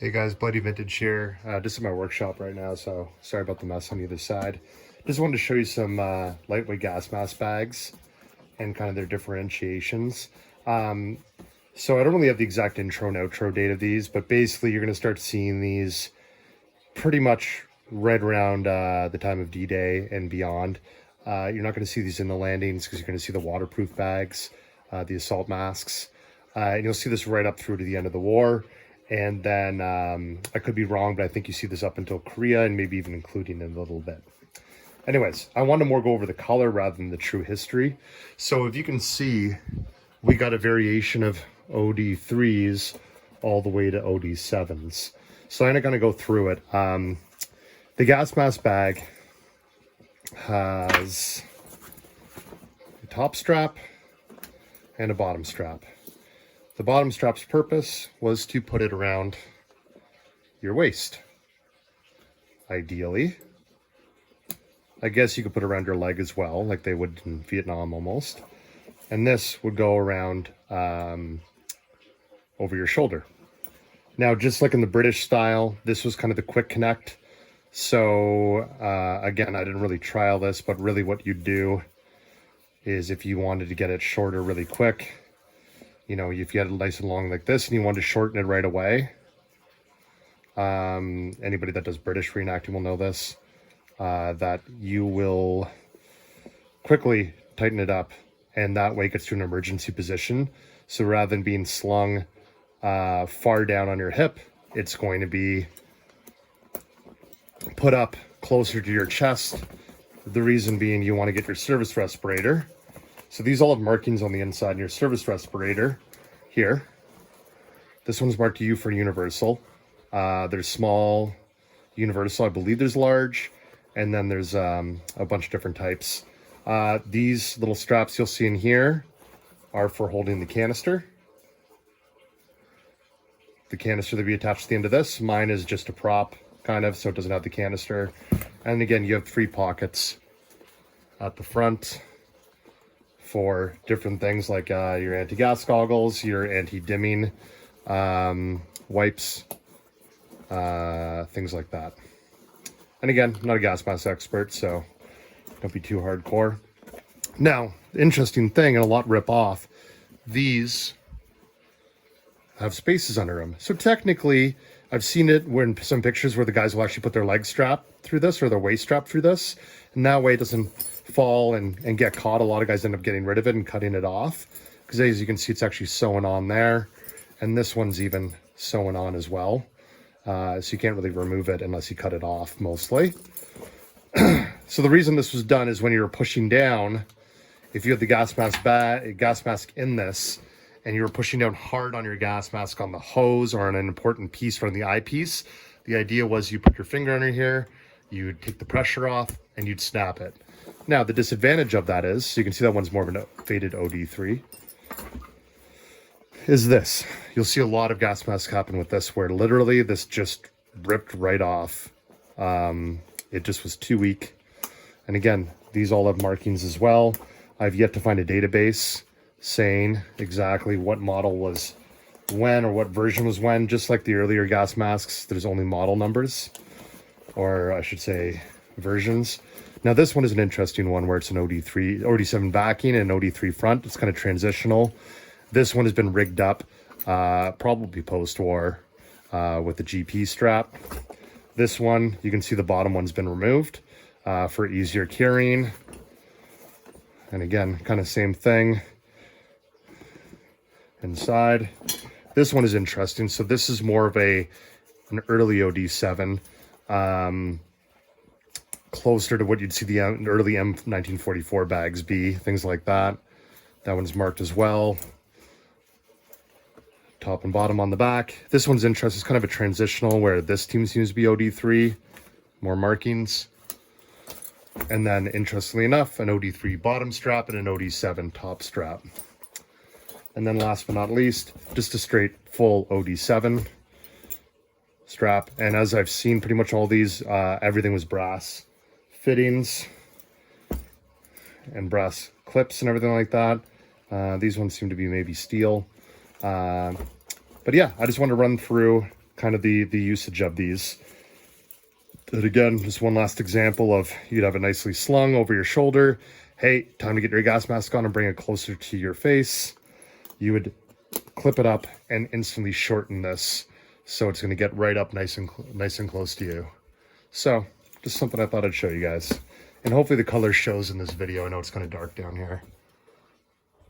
Hey guys, Bloody Vintage here. Just at my workshop right now, so sorry about the mess on either side. Just wanted to show you some lightweight gas mask bags and kind of their differentiations. So I don't really have the exact intro and outro date of these, but basically you're going to start seeing these pretty much right around the time of D-Day and beyond. You're not going to see these in the landings because you're going to see the waterproof bags, the assault masks. And you'll see this right up through to the end of the war. And then I could be wrong, but I think you see this up until Korea and maybe even including it a little bit. Anyways, I want to more go over the color rather than the true history. So if you can see, we got a variation of OD3s all the way to OD7s. So I'm going to go through it. The gas mask bag has a top strap and a bottom strap. The bottom strap's purpose was to put it around your waist. Ideally. I guess you could put it around your leg as well, like they would in Vietnam almost. And this would go around over your shoulder. Now, just like in the British style, this was kind of the quick connect. So again, I didn't really trial this, but really what you'd do is if you wanted to get it shorter really quick, you know, if you had it nice and long like this and you wanted to shorten it right away, anybody that does British reenacting will know this, that you will quickly tighten it up and that way it gets to an emergency position. So rather than being slung far down on your hip, it's going to be put up closer to your chest. The reason being you want to get your service respirator. So these all have markings on the inside in your service respirator here. This one's marked U for universal. There's small, universal, I believe there's large, and then there's a bunch of different types. These little straps you'll see in here are for holding the canister. The canister that we attach to the end of this, mine is just a prop, kind of, so it doesn't have the canister. And again, you have 3 pockets at the front for different things like your anti-gas goggles, your anti-dimming wipes, things like that. And again, I'm not a gas mask expert, so don't be too hardcore. Now, interesting thing, and a lot rip off, these have spaces under them. So technically, I've seen it in some pictures where the guys will actually put their leg strap through this or their waist strap through this, and that way it doesn't fall and get caught. A lot of guys end up getting rid of it and cutting it off because as you can see, it's actually sewn on there, and this one's even sewn on as well. So you can't really remove it unless you cut it off mostly. So the reason this was done is when you're pushing down, if you have the gas mask in this, and you were pushing down hard on your gas mask on the hose or on an important piece from the eyepiece, the idea was you put your finger under here, you'd take the pressure off, and you'd snap it. Now, the disadvantage of that is, so you can see that one's more of a faded OD3, is this. You'll see a lot of gas masks happen with this, where literally this just ripped right off. It just was too weak. And again, these all have markings as well. I've yet to find a database saying exactly what model was when or what version was when. Just like the earlier gas masks, there's only model numbers, or I should say versions. Now this one is an interesting one where it's an OD7 backing and an OD3 front. It's kind of transitional. This one has been rigged up, probably post-war, with the GP strap. This one, you can see the bottom one's been removed for easier carrying. And again, kind of same thing inside. This one is interesting. So this is more of an early OD7, closer to what you'd see the early M1944 bags be, things like that. That one's marked as well. Top and bottom on the back. This one's interesting. It's kind of a transitional where this team seems to be OD3, more markings. And then, interestingly enough, an OD3 bottom strap and an OD7 top strap. And then last but not least, just a straight full OD7 strap. And as I've seen pretty much all these, everything was brass fittings and brass clips and everything like that. These ones seem to be maybe steel. But yeah, I just want to run through kind of the usage of these. But again, just one last example of you'd have it nicely slung over your shoulder. Hey, time to get your gas mask on and bring it closer to your face. You would clip it up and instantly shorten this, so it's going to get right up nice and close to you. So just something I thought I'd show you guys, and hopefully the color shows in this video. I know it's kind of dark down here.